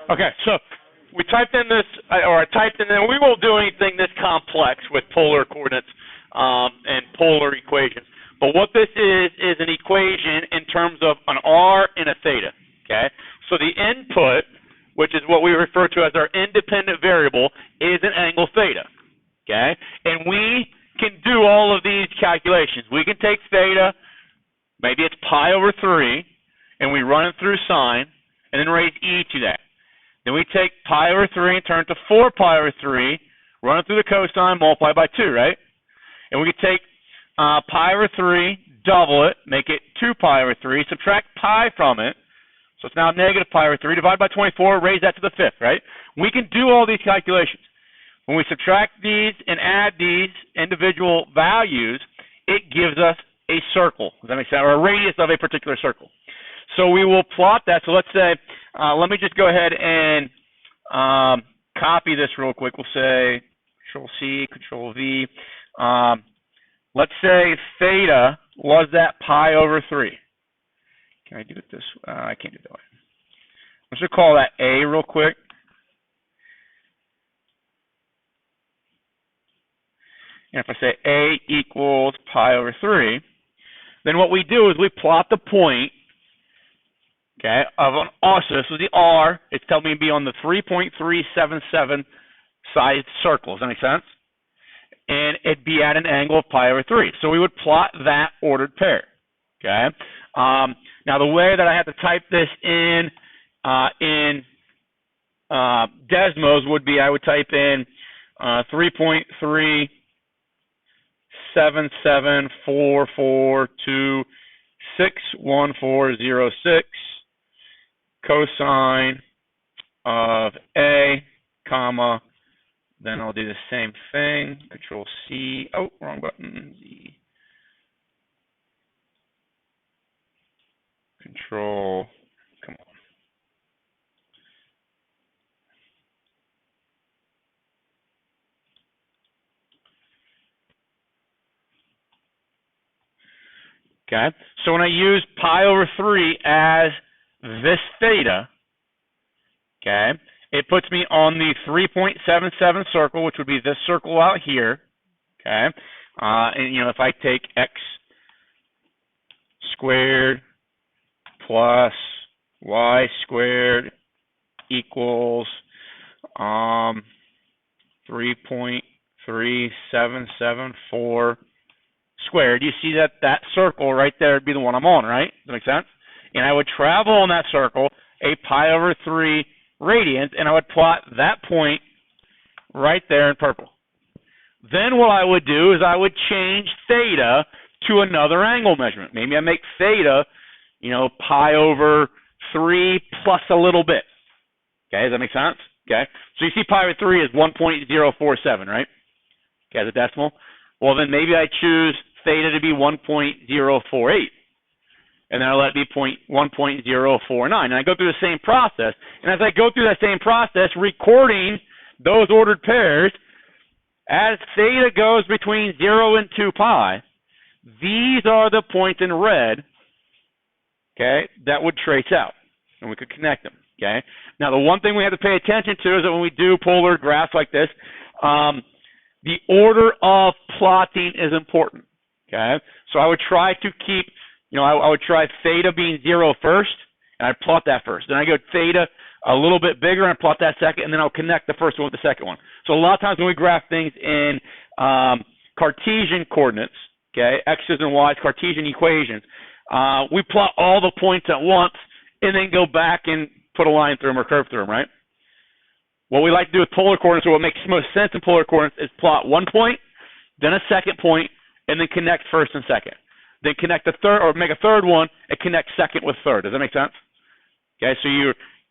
Okay, so we typed in this, or I typed in, and we won't do anything this complex with polar coordinates and polar equations. But what this is an equation in terms of an r and a theta. Okay, so the input, which is what we refer to as our independent variable, is an angle theta. Okay, and we can do all of these calculations. We can take theta, maybe it's pi over 3, and we run it through sine, and then raise e to that. Then we take pi over 3 and turn it to 4 pi over 3, run it through the cosine, multiply by 2, right? And we can take pi over 3, double it, make it 2 pi over 3, subtract pi from it, so it's now negative pi over 3, divide by 24, raise that to the 5th, right? We can do all these calculations. When we subtract these and add these individual values, it gives us a circle. Does that make sense? Or a radius of a particular circle. So we will plot that. So let's say, let me just go ahead and copy this real quick. We'll say Control C, Control V. Let's say theta was that pi over 3. Can I do it this way? I can't do it that way. Let's just call that A real quick. And if I say A equals pi over 3, then what we do is we plot the point, okay, of an R. So this is the R. It's telling me to be on the 3.377 side circle. Does that make sense? And it'd be at an angle of pi over 3. So we would plot that ordered pair. Okay. Now the way that I have to type this in Desmos would be I would type in 3.37744261406 cosine of A, comma, then I'll do the same thing, Control C, oh, wrong button, Z, Control, come on. Okay, so when I use pi over 3 as this theta, okay, it puts me on the 3.77 circle, which would be this circle out here, okay, and you know, if I take x squared plus y squared equals 3.3774 squared, you see that circle right there would be the one I'm on, right? Does that make sense? And I would travel on that circle a pi over 3 radians, and I would plot that point right there in purple. Then what I would do is I would change theta to another angle measurement. Maybe I make theta, you know, pi over 3 plus a little bit. Okay, does that make sense? Okay, so you see pi over 3 is 1.047, right? Okay, as a decimal. Well, then maybe I choose theta to be 1.048. And then I'll let it be 1.049. And I go through the same process. And as I go through that same process, recording those ordered pairs, as theta goes between 0 and 2 pi, these are the points in red, okay, that would trace out. And we could connect them, okay? Now, the one thing we have to pay attention to is that when we do polar graphs like this, the order of plotting is important, okay? So I would try to keep, you know, I would try theta being 0 first, and I'd plot that first. Then I go theta a little bit bigger, and I plot that second, and then I'll connect the first one with the second one. So a lot of times when we graph things in Cartesian coordinates, okay, x's and y's, Cartesian equations, we plot all the points at once, and then go back and put a line through them or curve through them, right? What we like to do with polar coordinates, or what makes most sense in polar coordinates, is plot one point, then a second point, and then connect first and second. Then connect the third, or make a third one, and connect second with third. Does that make sense? Okay, so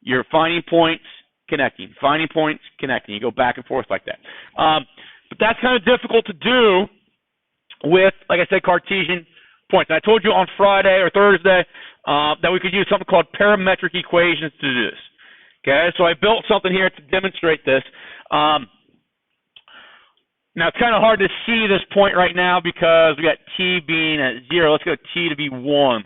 you're finding points, connecting, finding points, connecting. You go back and forth like that. But that's kind of difficult to do with, like I said, Cartesian points. And I told you on Friday or Thursday that we could use something called parametric equations to do this. Okay, so I built something here to demonstrate this. Now, it's kind of hard to see this point right now because we got t being at 0. Let's go t to be 1.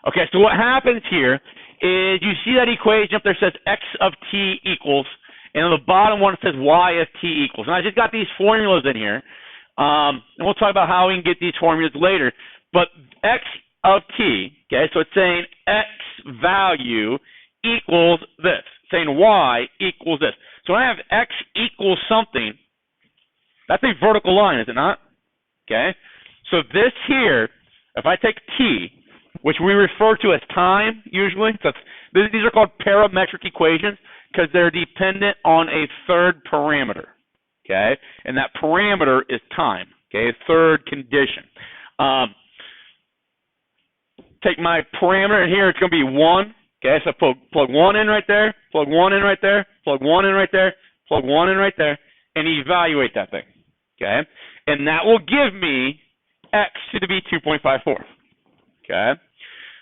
Okay, so what happens here is you see that equation up there says x of t equals, and on the bottom one it says y of t equals. And I just got these formulas in here, and we'll talk about how we can get these formulas later. But x of t, okay, so it's saying x value equals this, saying y equals this. So when I have x equals something, that's a vertical line, is it not? Okay, so this here, if I take t, which we refer to as time usually, so these are called parametric equations because they're dependent on a third parameter, okay, and that parameter is time, okay, a third condition. Take my parameter in here, it's going to be 1, okay, so plug 1 in right there, plug 1 in right there, plug 1 in right there, plug 1 in right there, and evaluate that thing, okay, and that will give me x to be 2.54, okay.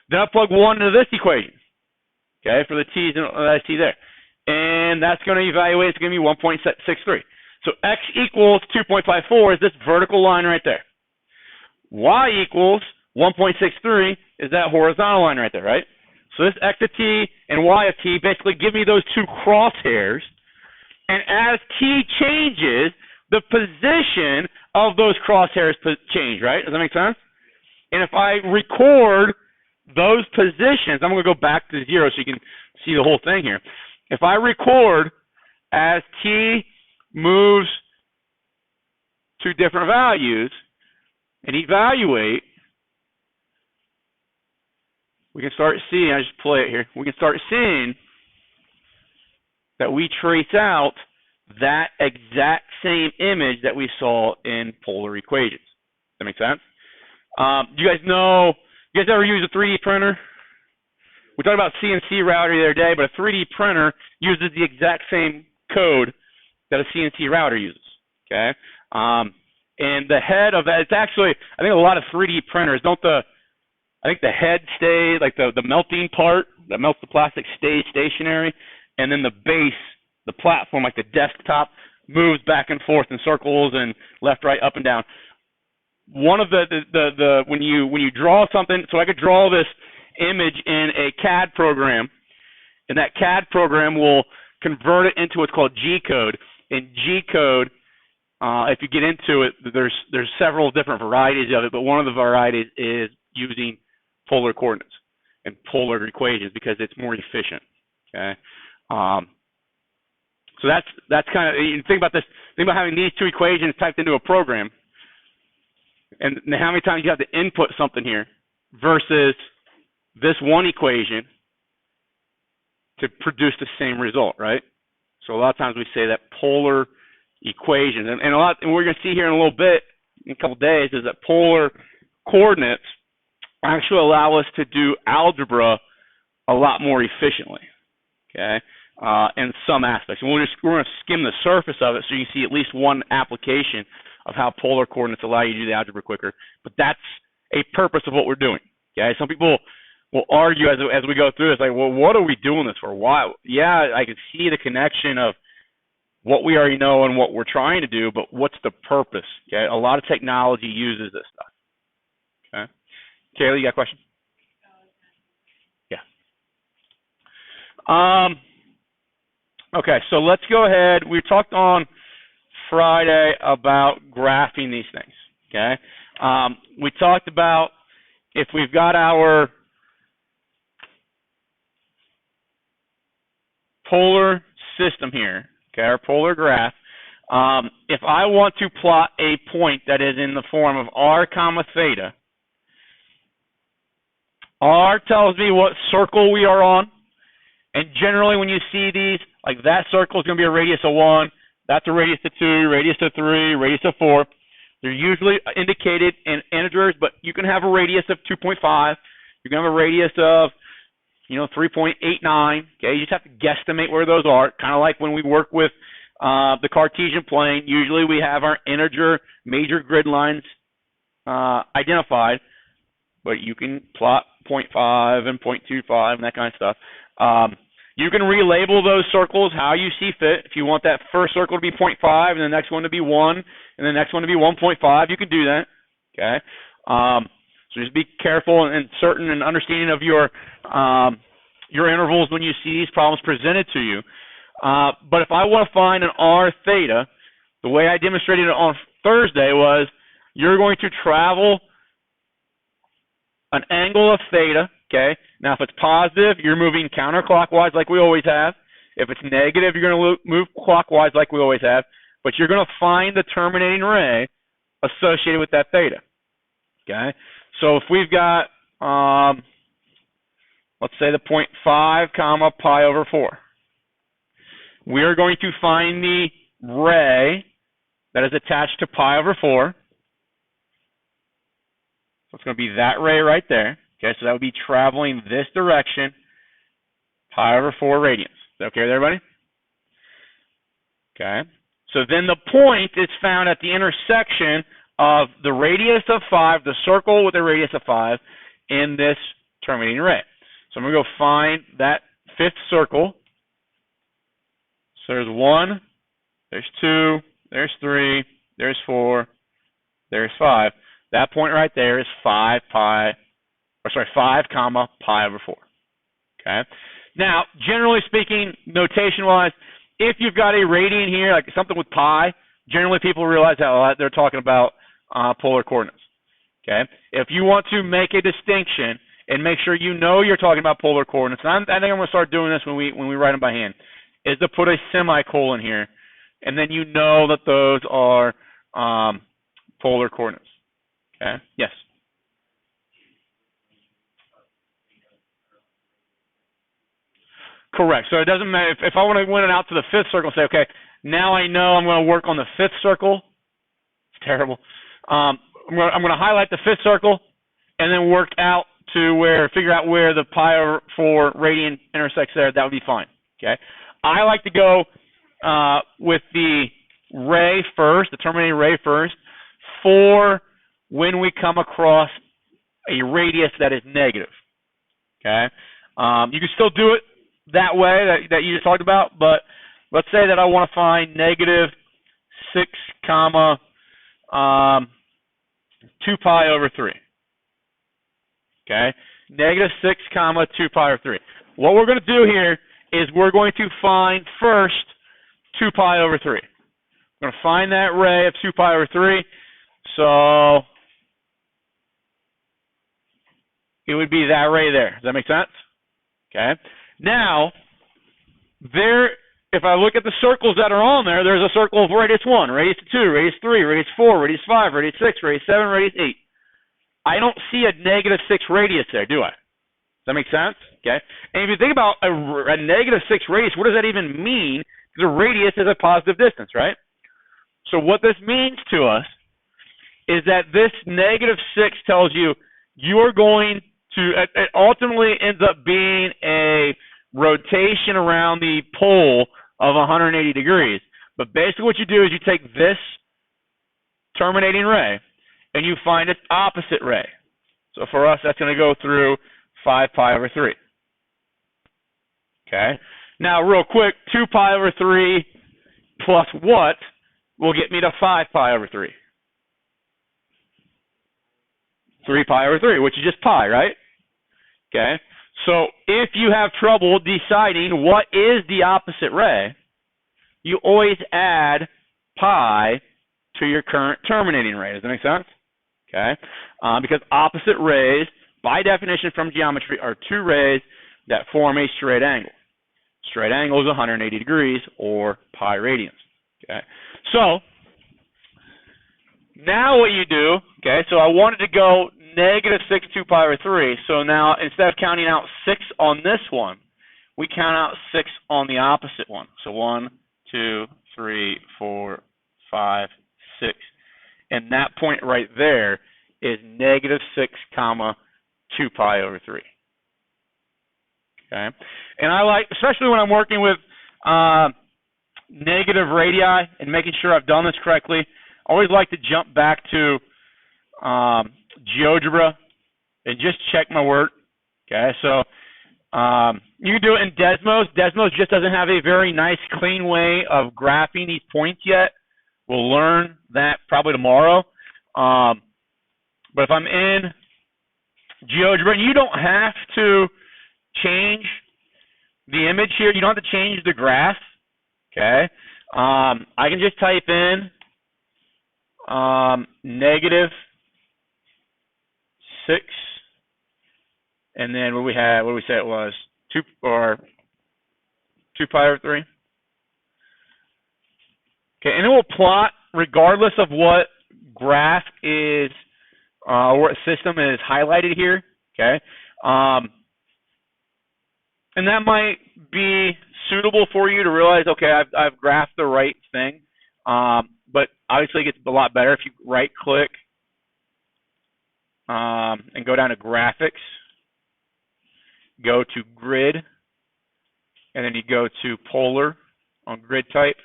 Then I plug 1 into this equation, okay, for the t's that I see there, and that's going to evaluate, it's going to be 1.63. So x equals 2.54 is this vertical line right there. Y equals 1.63 is that horizontal line right there, right? So this x of t and y of t basically give me those two crosshairs, and as t changes, the position of those crosshairs change, right? Does that make sense? And if I record those positions, I'm going to go back to 0 so you can see the whole thing here. If I record as t moves to different values and evaluate, we can start seeing, I just play it here, we can start seeing that we trace out that exact same image that we saw in polar equations. Does that make sense? Do you guys know, you guys ever use a 3D printer? We talked about CNC router the other day, but a 3D printer uses the exact same code that a CNC router uses, okay? And the head of that, it's actually, I think a lot of 3D printers, I think the head stays, like the melting part that melts the plastic stays stationary, and then the base, the platform, like the desktop, moves back and forth in circles and left, right, up and down. One of the when you draw something, so I could draw this image in a CAD program, and that CAD program will convert it into what's called G code. And G code, if you get into it, there's several different varieties of it, but one of the varieties is using polar coordinates and polar equations because it's more efficient. Okay, so that's kind of, you think about this. Think about having these two equations typed into a program, and how many times you have to input something here versus this one equation to produce the same result, right? So a lot of times we say that polar equations, and we're going to see here in a little bit, in a couple of days, is that polar coordinates actually allow us to do algebra a lot more efficiently, okay, in some aspects. And we're going to skim the surface of it so you can see at least one application of how polar coordinates allow you to do the algebra quicker. But that's a purpose of what we're doing, okay? Some people will argue as we go through this, like, well, what are we doing this for? Why? Yeah, I can see the connection of what we already know and what we're trying to do, but what's the purpose? Okay, a lot of technology uses this stuff. Okay, Kayla, you got a question? Yeah. Okay, so let's go ahead. We talked on Friday about graphing these things. Okay, we talked about if we've got our polar system here, okay, our polar graph, if I want to plot a point that is in the form of r comma theta, r tells me what circle we are on, and generally when you see these, like that circle is going to be a radius of 1, that's a radius of 2, radius of 3, radius of 4. They're usually indicated in integers, but you can have a radius of 2.5, you can have a radius of 3.89, okay, you just have to guesstimate where those are, kind of like when we work with the Cartesian plane. Usually we have our integer major grid lines identified, but you can plot 0.5 and 0.25 and that kind of stuff. You can relabel those circles how you see fit. If you want that first circle to be 0.5 and the next one to be 1 and the next one to be 1.5, you can do that, okay? So just be careful and certain and understanding of your your intervals when you see these problems presented to you. But if I want to find an R theta, the way I demonstrated it on Thursday was you're going to travel an angle of theta, okay? Now, if it's positive, you're moving counterclockwise like we always have. If it's negative, you're going to move clockwise like we always have. But you're going to find the terminating ray associated with that theta, okay? So if we've got, let's say the 0.5 comma pi over 4, we are going to find the ray that is attached to pi over 4. So it's going to be that ray right there. Okay, so that would be traveling this direction, pi over 4 radians. Is that okay with everybody? Okay. So then the point is found at the intersection of the radius of 5, the circle with the radius of 5, in this terminating ray. So I'm going to go find that fifth circle. So there's 1, there's 2, there's 3, there's 4, there's 5. That point right there is 5 comma pi over 4. Okay. Now, generally speaking, notation-wise, if you've got a radian here, like something with pi, generally people realize that they're talking about polar coordinates. Okay. If you want to make a distinction and make sure you know you're talking about polar coordinates, and I think I'm going to start doing this when we write them by hand, is to put a semicolon here, and then you know that those are polar coordinates. Okay. Yes. Correct. So it doesn't matter if I want to win it out to the fifth circle and say, okay, now I know I'm going to work on the fifth circle. It's terrible. I'm going to highlight the fifth circle and then work out to figure out where the pi over 4 radian intersects there. That would be fine. Okay. I like to go with the ray first, the terminating ray first, for when we come across a radius that is negative. Okay. You can still do it that way that you just talked about, but let's say that I want to find negative 6 comma 2 pi over 3. Okay, negative 6 comma 2 pi over 3. What we're going to do here is we're going to find first 2 pi over 3. We're going to find that ray of 2 pi over 3. So it would be that ray there. Does that make sense? Okay. Now, if I look at the circles that are on there, there's a circle of radius 1, radius 2, radius 3, radius 4, radius 5, radius 6, radius 7, radius 8. I don't see a negative 6 radius there, do I? Does that make sense? Okay. And if you think about a negative 6 radius, what does that even mean? Because a radius is a positive distance, right? So what this means to us is that this negative 6 tells you you're going to, it ultimately ends up being a rotation around the pole of 180 degrees. But basically what you do is you take this terminating ray and you find its opposite ray. So for us, that's going to go through 5 pi over 3. Okay. Now, real quick, 2 pi over 3 plus what will get me to 5 pi over 3? 3 pi over 3, which is just pi, right? Okay. So if you have trouble deciding what is the opposite ray, you always add pi to your current terminating ray. Does that make sense? Okay. Because opposite rays, by definition from geometry, are two rays that form a straight angle. Straight angle is 180 degrees, or pi radians. Okay. So now what you do, okay, so I wanted to go negative 6 2 pi over 3. So now instead of counting out 6 on this one, we count out 6 on the opposite one. So 1, 2, 3, 4, 5, 6. And that point right there is negative 6 comma 2 pi over 3. Okay. And I like, especially when I'm working with negative radii and making sure I've done this correctly, I always like to jump back to GeoGebra and just check my work. Okay, so you can do it in Desmos. Desmos just doesn't have a very nice, clean way of graphing these points yet. We'll learn that probably tomorrow. But if I'm in GeoGebra, and you don't have to change the image here, you don't have to change the graph, okay? I can just type in -6, and then what do we say it was? 2 pi over 3. Okay, and it will plot regardless of what graph is, what system is highlighted here, okay? And that might be suitable for you to realize, okay, I've graphed the right thing. But obviously it gets a lot better if you right click and go down to graphics, go to grid, and then you go to polar on grid type.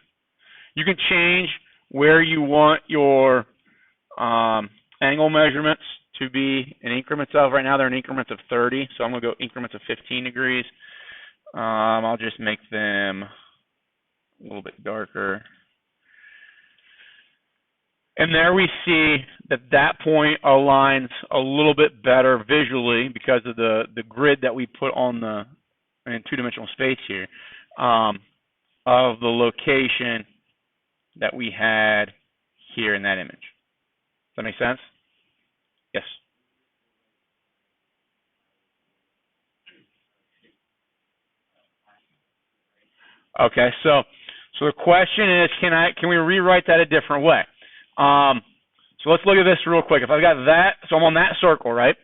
You can change where you want your angle measurements to be in increments of. Right now they're in increments of 30, so I'm going to go increments of 15 degrees. I'll just make them a little bit darker. And there we see that point aligns a little bit better visually because of the grid that we put on in two-dimensional space here of the location that we had here in that image. Does that make sense? Yes. Okay, so the question is, can we rewrite that a different way? So let's look at this real quick. If I've got that, so I'm on that circle, right?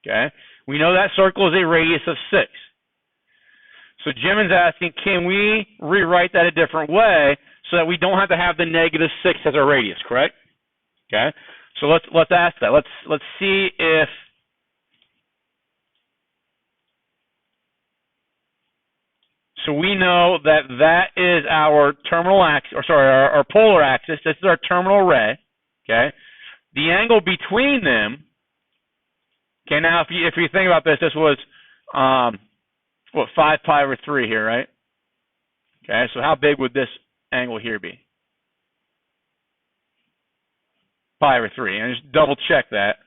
Okay, we know that circle is a radius of 6. So Jim is asking, can we rewrite that a different way so that we don't have to have the -6 as our radius, correct? Okay, so let's ask that. Let's see if so we know that is our terminal axis, or sorry, our polar axis. This is our terminal ray. Okay, the angle between them. Okay, now if you think about this, this was what, 5 pi over 3 here, right? Okay, so how big would this angle here be? Pi over 3, and just double check that.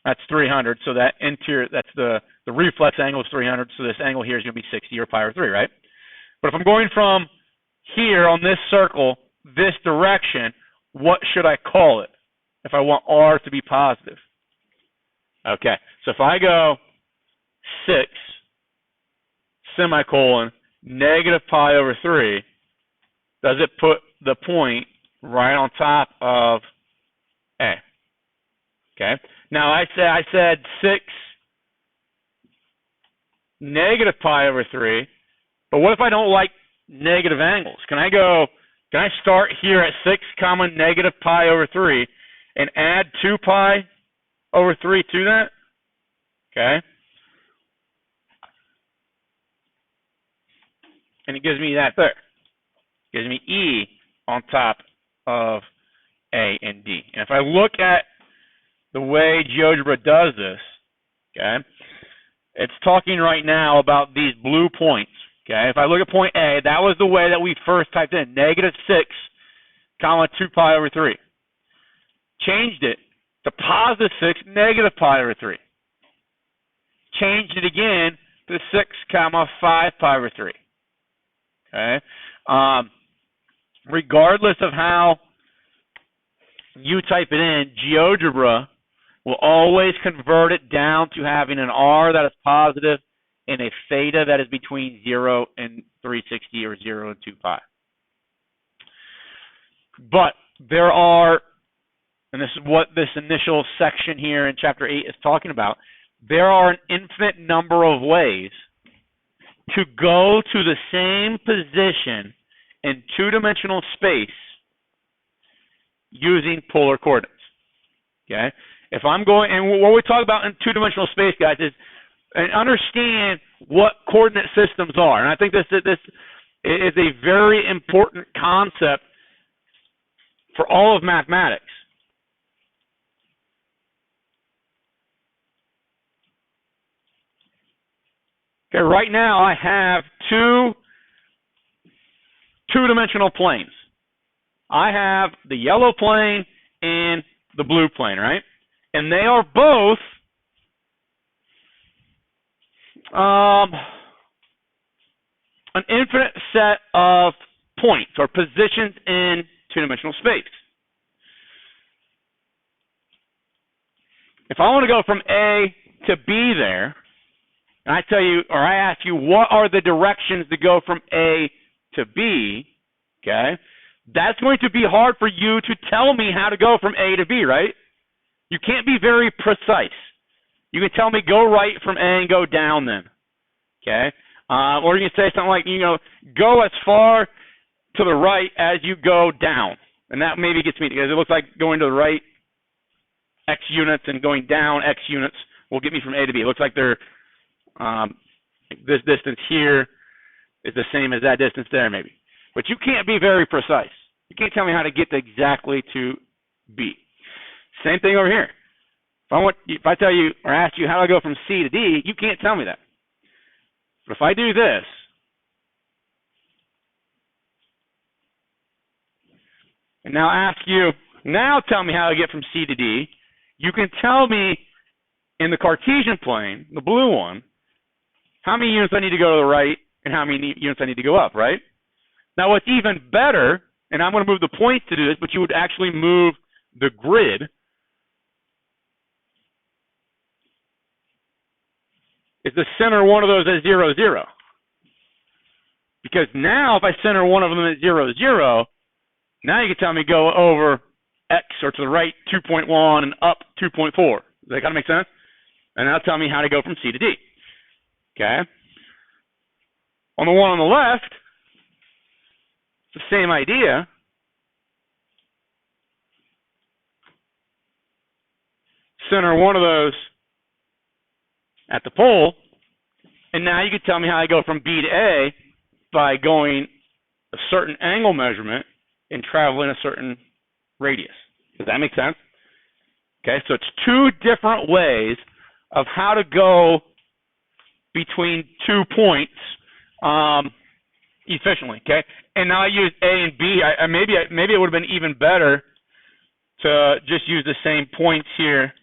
That's 300, so that interior, that's the reflex angle is 300, so this angle here is going to be 60 or pi over 3, right? But if I'm going from here on this circle, this direction, what should I call it if I want R to be positive? Okay, so if I go 6, semicolon, -pi over 3, does it put the point right on top of A? Okay, now I said 6, -pi over 3, but what if I don't like negative angles? Can I start here at 6, -pi over 3 and add 2 pi over 3 to that? Okay. And it gives me that there. It gives me E on top of A and D. And if I look at the way GeoGebra does this, okay, it's talking right now about these blue points. Okay, if I look at point A, that was the way that we first typed in, -6, 2 pi over 3. Changed it to +6, -pi over 3. Changed it again to 6, 5 pi over 3. Okay, regardless of how you type it in, GeoGebra will always convert it down to having an R that is positive and a theta that is between 0 and 360 or 0 and 2 pi. But there are, and this is what this initial section here in Chapter 8 is talking about, there are an infinite number of ways to go to the same position in two-dimensional space using polar coordinates. Okay? If I'm going, and what we talk about in two-dimensional space, guys, is and understand what coordinate systems are. And I think this is a very important concept for all of mathematics. Okay, right now I have two-dimensional planes. I have the yellow plane and the blue plane, right? And they are both an infinite set of points or positions in two-dimensional space. If I want to go from A to B there, and I tell you, or I ask you, what are the directions to go from A to B, okay, that's going to be hard for you to tell me how to go from A to B, right? You can't be very precise. You can tell me go right from A and go down then, okay? Or you can say something like, go as far to the right as you go down. And that maybe gets me, because it looks like going to the right X units and going down X units will get me from A to B. It looks like they're, this distance here is the same as that distance there maybe. But you can't be very precise. You can't tell me how to get exactly to B. Same thing over here. If I tell you or ask you how do I go from C to D, you can't tell me that. But if I do this, and now ask you, now tell me how to get from C to D, you can tell me in the Cartesian plane, the blue one, how many units I need to go to the right and how many units I need to go up, right? Now what's even better, and I'm going to move the points to do this, but you would actually move the grid, is to center one of those at 0, 0. Because now if I center one of them at 0, 0, now you can tell me go over X or to the right 2.1 and up 2.4. Does that kind of make sense? And that'll tell me how to go from C to D. Okay? On the one on the left, it's the same idea. Center one of those at the pole, and now you can tell me how I go from B to A by going a certain angle measurement and traveling a certain radius. Does that make sense? Okay, so it's two different ways of how to go between 2 points efficiently. Okay, and now I use A and B. Maybe it would have been even better to just use the same points here,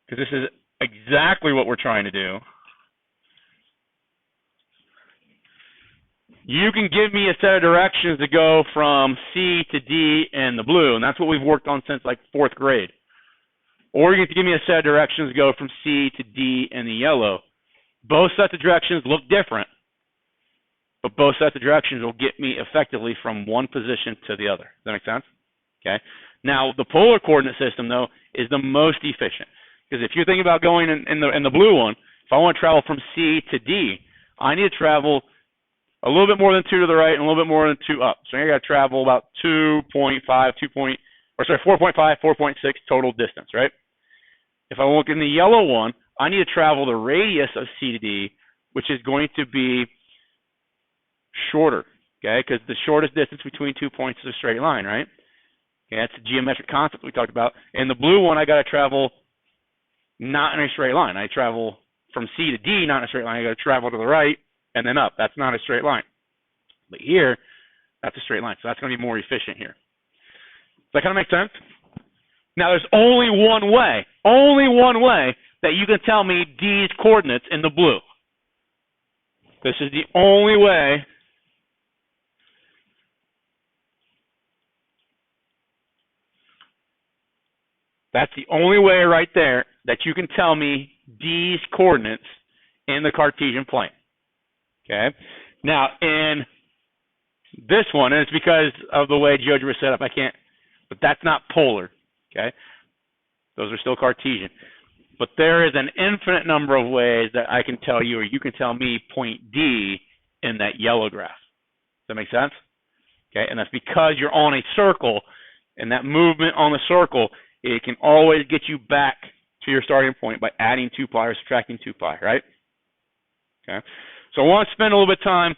because this is exactly what we're trying to do. You can give me a set of directions to go from C to D in the blue, and that's what we've worked on since like 4th grade. Or you can give me a set of directions to go from C to D in the yellow. Both sets of directions look different, but both sets of directions will get me effectively from one position to the other. Does that make sense? Okay. Now, the polar coordinate system, though, is the most efficient. Because if you're thinking about going in the blue one, if I want to travel from C to D, I need to travel a little bit more than 2 to the right and a little bit more than 2 up. So I got to travel about 4.5, 4.6 total distance, right? If I look in the yellow one, I need to travel the radius of C to D, which is going to be shorter, okay? Because the shortest distance between 2 points is a straight line, right? Okay, that's the geometric concept we talked about. In the blue one, I got to travel not in a straight line. I travel from C to D, not in a straight line. I got to travel to the right and then up. That's not a straight line. But here, that's a straight line. So that's going to be more efficient here. Does that kind of make sense? Now, there's only one way that you can tell me D's coordinates in the blue. This is the only way that's the only way right there that you can tell me D's coordinates in the Cartesian plane. Okay? Now, in this one, and it's because of the way GeoGebra is set up, I can't, but that's not polar. Okay? Those are still Cartesian. But there is an infinite number of ways that I can tell you, or you can tell me, point D in that yellow graph. Does that make sense? Okay, and that's because you're on a circle, and that movement on the circle, it can always get you back to your starting point by adding 2 pi or subtracting 2 pi, right? Okay, so I want to spend a little bit of time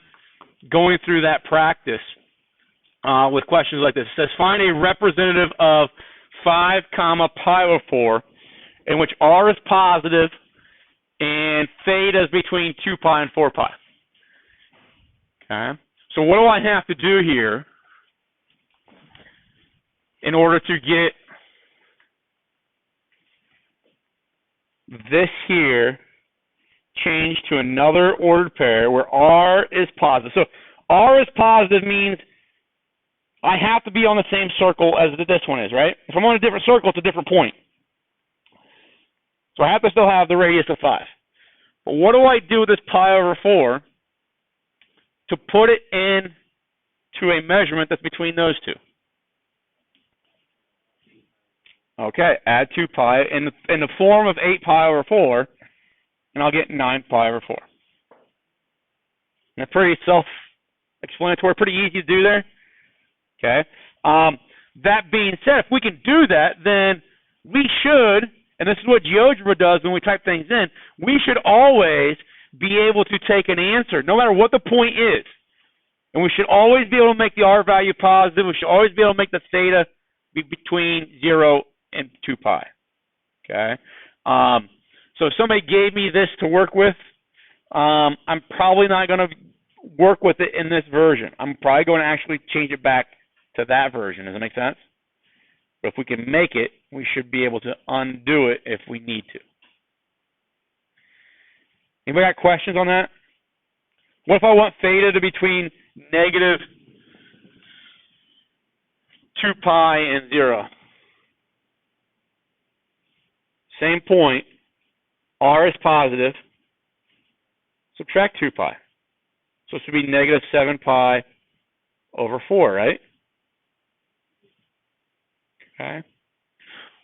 going through that practice with questions like this. It says, find a representative of 5, pi over 4, in which r is positive and theta is between 2 pi and 4 pi. Okay, so what do I have to do here in order to get this here change to another ordered pair where R is positive. So R is positive means I have to be on the same circle as this one is, right? If I'm on a different circle, it's a different point. So I have to still have the radius of 5. But what do I do with this pi over 4 to put it in to a measurement that's between those two? Okay, add 2 pi in the form of 8 pi over 4, and I'll get 9 pi over 4. And it's pretty self-explanatory, pretty easy to do there. Okay. That being said, if we can do that, then we should, and this is what GeoGebra does when we type things in, we should always be able to take an answer, no matter what the point is. And we should always be able to make the R value positive. We should always be able to make the theta be between 0 and 2 pi. Okay. So if somebody gave me this to work with, I'm probably not going to work with it in this version. I'm probably going to actually change it back to that version. Does that make sense? But if we can make it, we should be able to undo it if we need to. Anybody got questions on that? What if I want theta to be between negative 2 pi and 0? Same point. R is positive. Subtract 2 pi. So it should be negative 7 pi over 4, right? Okay.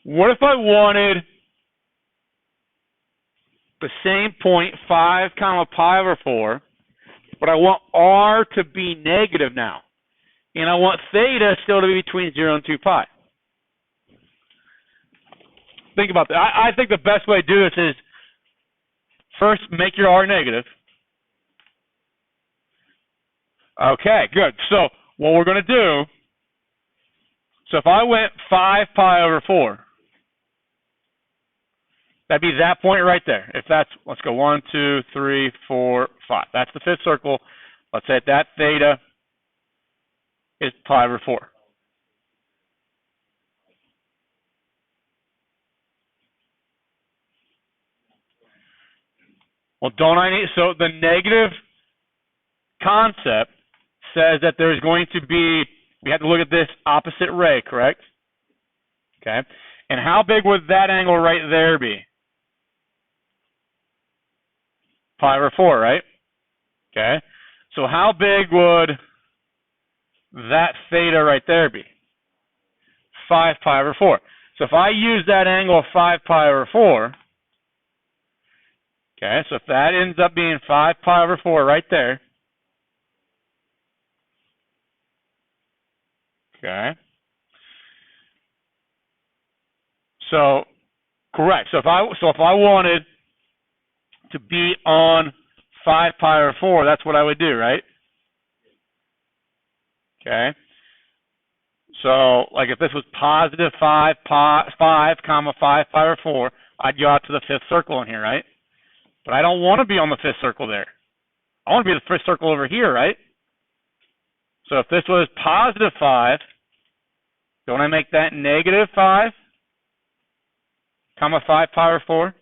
What if I wanted the same point, 5 comma pi over 4, but I want R to be negative now, and I want theta still to be between 0 and 2 pi? Think about that. I think the best way to do this is first make your R negative. Okay, good. So what we're going to do, so if I went 5 pi over 4, that'd be that point right there. If that's, let's go 1, 2, 3, 4, 5. That's the fifth circle. Let's say that theta is pi over 4. Well, don't I need, so the negative concept says that there's going to be, we have to look at this opposite ray, correct? Okay. And how big would that angle right there be? Pi over 4, right? Okay. So how big would that theta right there be? 5 pi over 4. So if I use that angle of 5 pi over 4, okay, so if that ends up being 5 pi over 4 right there, okay. So correct. So if I wanted to be on 5 pi over 4, that's what I would do, right? Okay. So like if this was positive 5 comma 5 pi over 4, I'd go out to the fifth circle in here, right? But I don't want to be on the fifth circle there. I want to be the fifth circle over here, right? So if this was positive 5, don't I make that negative 5, comma 5 pi over 4? Does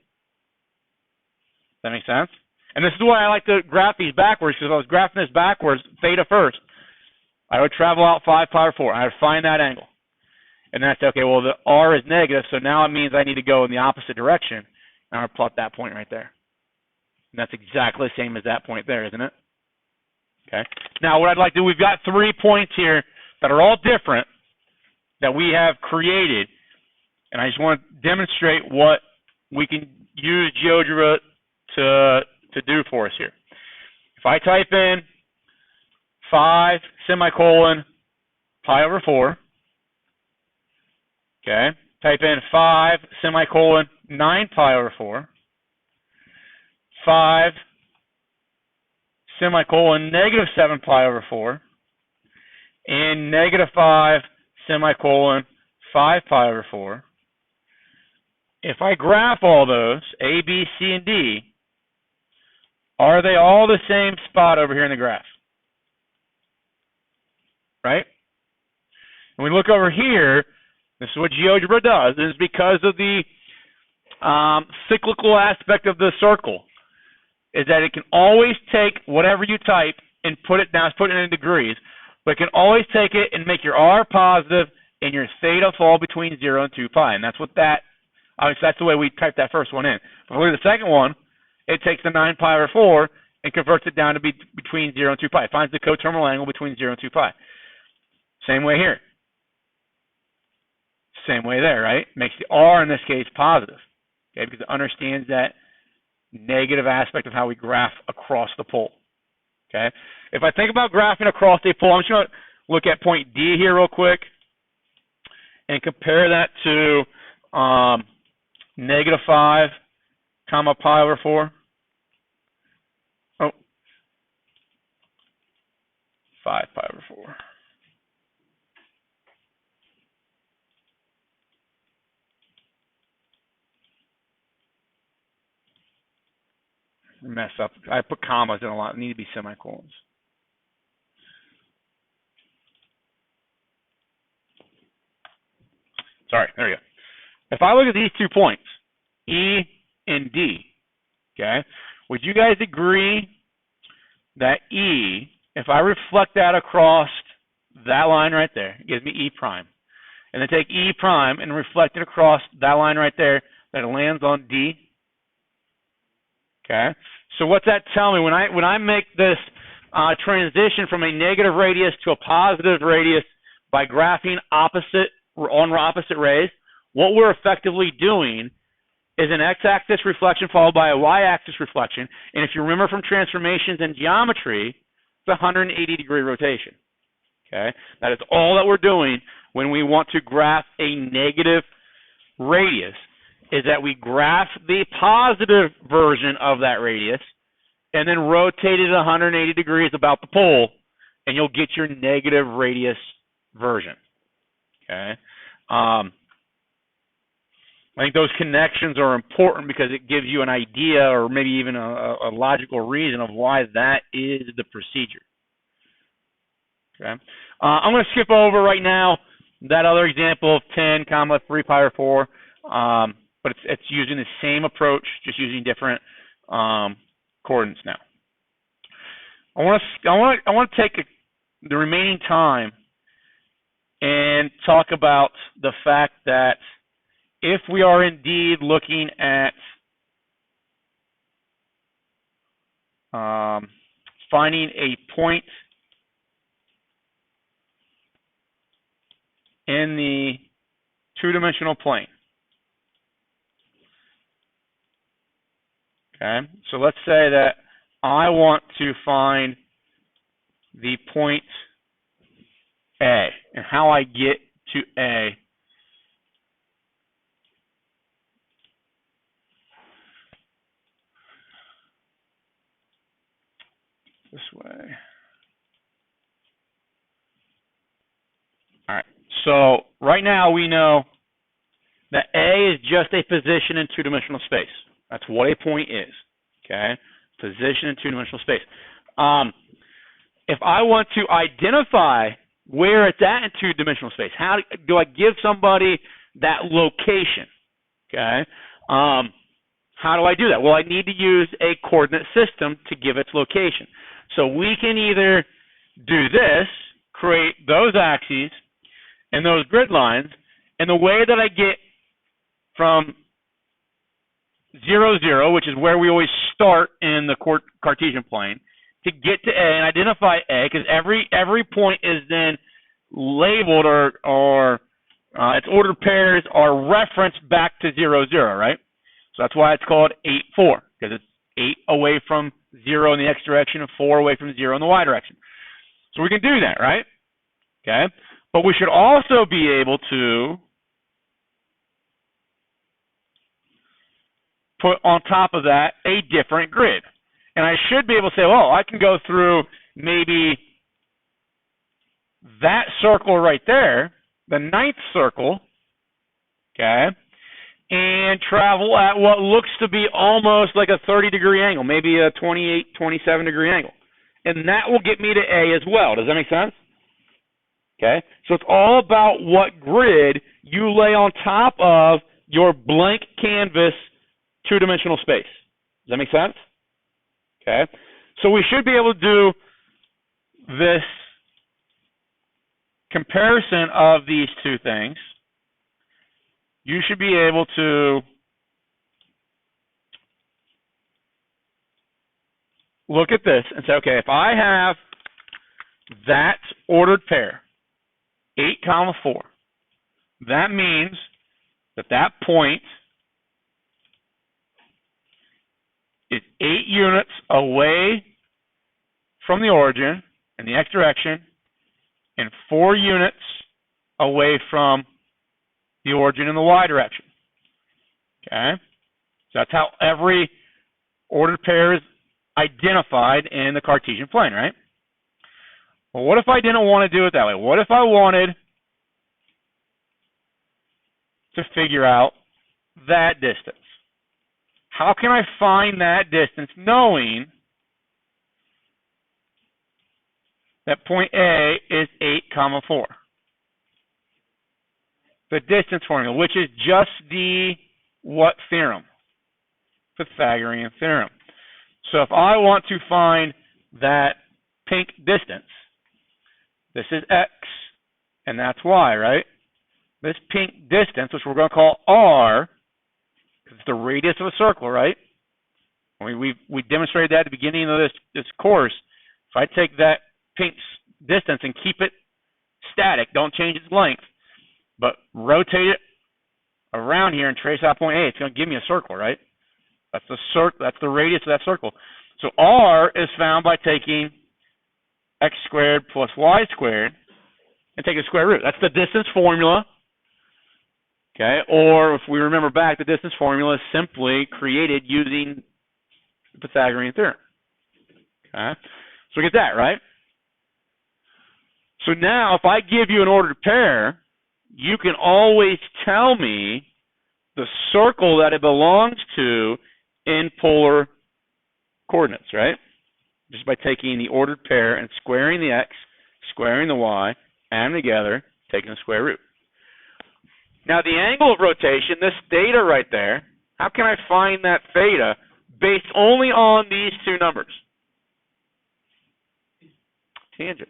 that make sense? And this is why I like to graph these backwards, because if I was graphing this backwards, theta first, I would travel out 5 pi over 4. I would find that angle. And then I'd say, okay, well, the R is negative, so now it means I need to go in the opposite direction. And I would plot that point right there. And that's exactly the same as that point there, isn't it? Okay. Now, what I'd like to do, we've got 3 points here that are all different that we have created. And I just want to demonstrate what we can use GeoGebra to do for us here. If I type in 5 semicolon pi over 4, okay, type in 5 semicolon 9 pi over 4, 5 semicolon negative 7 pi over 4, and negative 5 semicolon 5 pi over 4. If I graph all those, A, B, C, and D, are they all the same spot over here in the graph? Right? When we look over here, this is what GeoGebra does. It's because of the cyclical aspect of the circle. is that it can always take whatever you type and put it down, put it in degrees, but it can always take it and make your R positive and your theta fall between 0 and 2 pi. And that's what that, obviously that's the way we typed that first one in. But look at the second one, it takes the 9 pi over 4 and converts it down to be between 0 and 2 pi. It finds the coterminal angle between 0 and 2 pi. Same way here. Same way there, right? Makes the R in this case positive, okay, because it understands that negative aspect of how we graph across the pole, okay? If I think about graphing across a pole, I'm just going to look at point D here real quick and compare that to -5 comma pi over 4. Oh, 5 pi over 4. Mess up. I put commas in a lot. It need to be semicolons. Sorry, there we go. If I look at these 2 points, E and D, okay, would you guys agree that E, if I reflect that across that line right there, it gives me E prime, and then take E prime and reflect it across that line right there, that it lands on D? Okay, so what's that tell me? When I make this transition from a negative radius to a positive radius by graphing opposite rays, what we're effectively doing is an x-axis reflection followed by a y-axis reflection. And if you remember from transformations in geometry, it's a 180-degree rotation. Okay, that is all that we're doing when we want to graph a negative radius, is that we graph the positive version of that radius and then rotate it 180 degrees about the pole, and you'll get your negative radius version. Okay. I think those connections are important because it gives you an idea or maybe even a logical reason of why that is the procedure. Okay. I'm going to skip over right now that other example of 10 comma 3 pi over 4. But it's using the same approach, just using different coordinates now. I want to take the remaining time and talk about the fact that if we are indeed looking at finding a point in the two-dimensional plane. Okay, so let's say that I want to find the point A and how I get to A. This way. All right, so right now we know that A is just a position in two-dimensional space. That's what a point is, okay? Position in two-dimensional space. If I want to identify where it's at in two-dimensional space, how do I give somebody that location, okay? How do I do that? Well, I need to use a coordinate system to give its location. So we can either do this, create those axes and those grid lines, and the way that I get from 0, 0, which is where we always start in the Cartesian plane, to get to A and identify A, because every point is then labeled or its ordered pairs are referenced back to 0, 0, right? So that's why it's called 8, 4, because it's 8 away from 0 in the x direction and 4 away from 0 in the y direction. So we can do that, right? Okay, but we should also be able to put on top of that a different grid. And I should be able to say, well, I can go through maybe that circle right there, the 9th circle, okay, and travel at what looks to be almost like a 30-degree angle, maybe a 28, 27-degree angle. And that will get me to A as well. Does that make sense? Okay, so it's all about what grid you lay on top of your blank canvas two-dimensional space. Does that make sense? Okay? So we should be able to do this comparison of these two things. You should be able to look at this and say, okay, if I have that ordered pair, 8, 4, that means that that point is 8 units away from the origin in the x direction and 4 units away from the origin in the y direction. Okay? So that's how every ordered pair is identified in the Cartesian plane, right? Well, what if I didn't want to do it that way? What if I wanted to figure out that distance? How can I find that distance knowing that point A is 8, 4? The distance formula, which is just the what theorem? Pythagorean theorem. So if I want to find that pink distance, this is x, and that's y, right? This pink distance, which we're going to call r, because it's the radius of a circle, right? We demonstrated that at the beginning of this course. If I take that pink distance and keep it static, don't change its length, but rotate it around here and trace out point A, it's going to give me a circle, right? That's the radius of that circle. So r is found by taking x squared plus y squared and taking the square root. That's the distance formula. Okay, or if we remember back, the distance formula is simply created using the Pythagorean theorem. Okay, so we get that, right? So now, if I give you an ordered pair, you can always tell me the circle that it belongs to in polar coordinates, right? Just by taking the ordered pair and squaring the x, squaring the y, adding them together, taking the square root. Now, the angle of rotation, this theta right there, how can I find that theta based only on these two numbers? Tangent.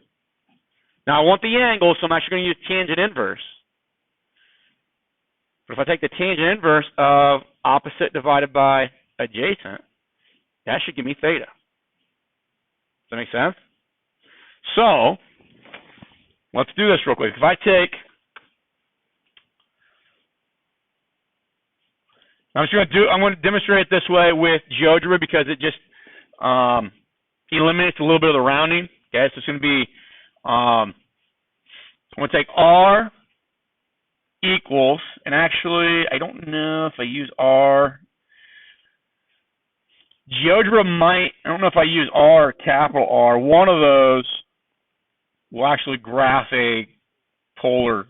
Now, I want the angle, so I'm actually going to use tangent inverse. But if I take the tangent inverse of opposite divided by adjacent, that should give me theta. Does that make sense? So, let's do this real quick. If I take, I'm going to demonstrate it this way with GeoGebra because it just eliminates a little bit of the rounding. Okay, so it's going to be, I'm going to take R equals, and actually, I don't know if I use R. GeoGebra might, I don't know if I use R or capital R. One of those will actually graph a polar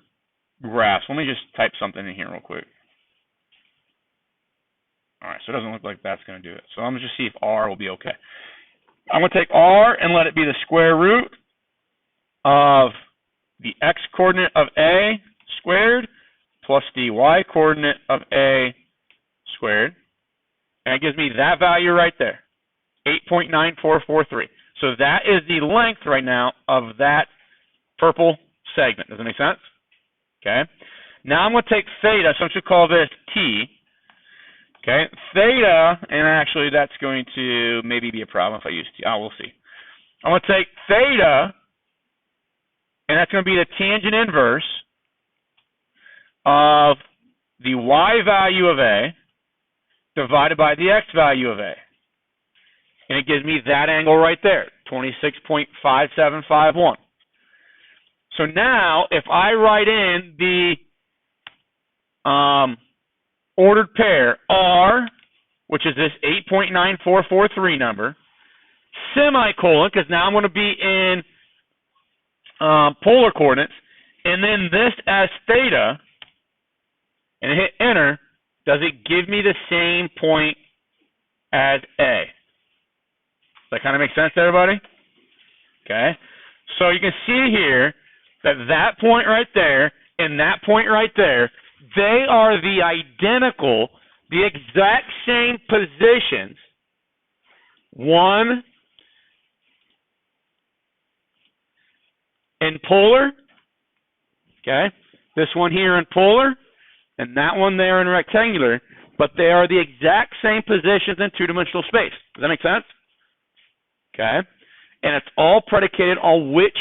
graph. So let me just type something in here real quick. All right, so it doesn't look like that's going to do it. So I'm going to just see if R will be okay. I'm going to take R and let it be the square root of the x coordinate of A squared plus the y coordinate of A squared. And it gives me that value right there, 8.9443. So that is the length right now of that purple segment. Does that make sense? Okay. Now I'm going to take theta, so I'm going to call this T. Okay. Theta, and actually that's going to maybe be a problem if I use T. Oh, we'll see. I'm going to take theta, and that's going to be the tangent inverse of the y value of A divided by the x value of A. And it gives me that angle right there, 26.5751. So now, if I write in the ordered pair R, which is this 8.9443 number, semicolon, because now I'm going to be in polar coordinates, and then this as theta, and hit enter, does it give me the same point as A? Does that kind of make sense to everybody? Okay. So you can see here that that point right there and that point right there, they are the identical, the exact same positions one in polar, okay? This one here in polar, and that one there in rectangular, but they are the exact same positions in two-dimensional space. Does that make sense? Okay? And it's all predicated on which,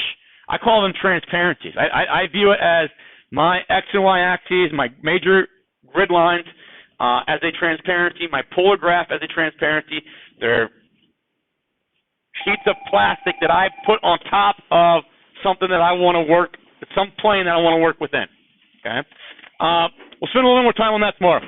I call them transparencies. I view it as my X and Y axes, my major grid lines as a transparency, my polar graph as a transparency. They're sheets of plastic that I put on top of something that I want to work, some plane that I want to work within. Okay? We'll spend a little more time on that tomorrow.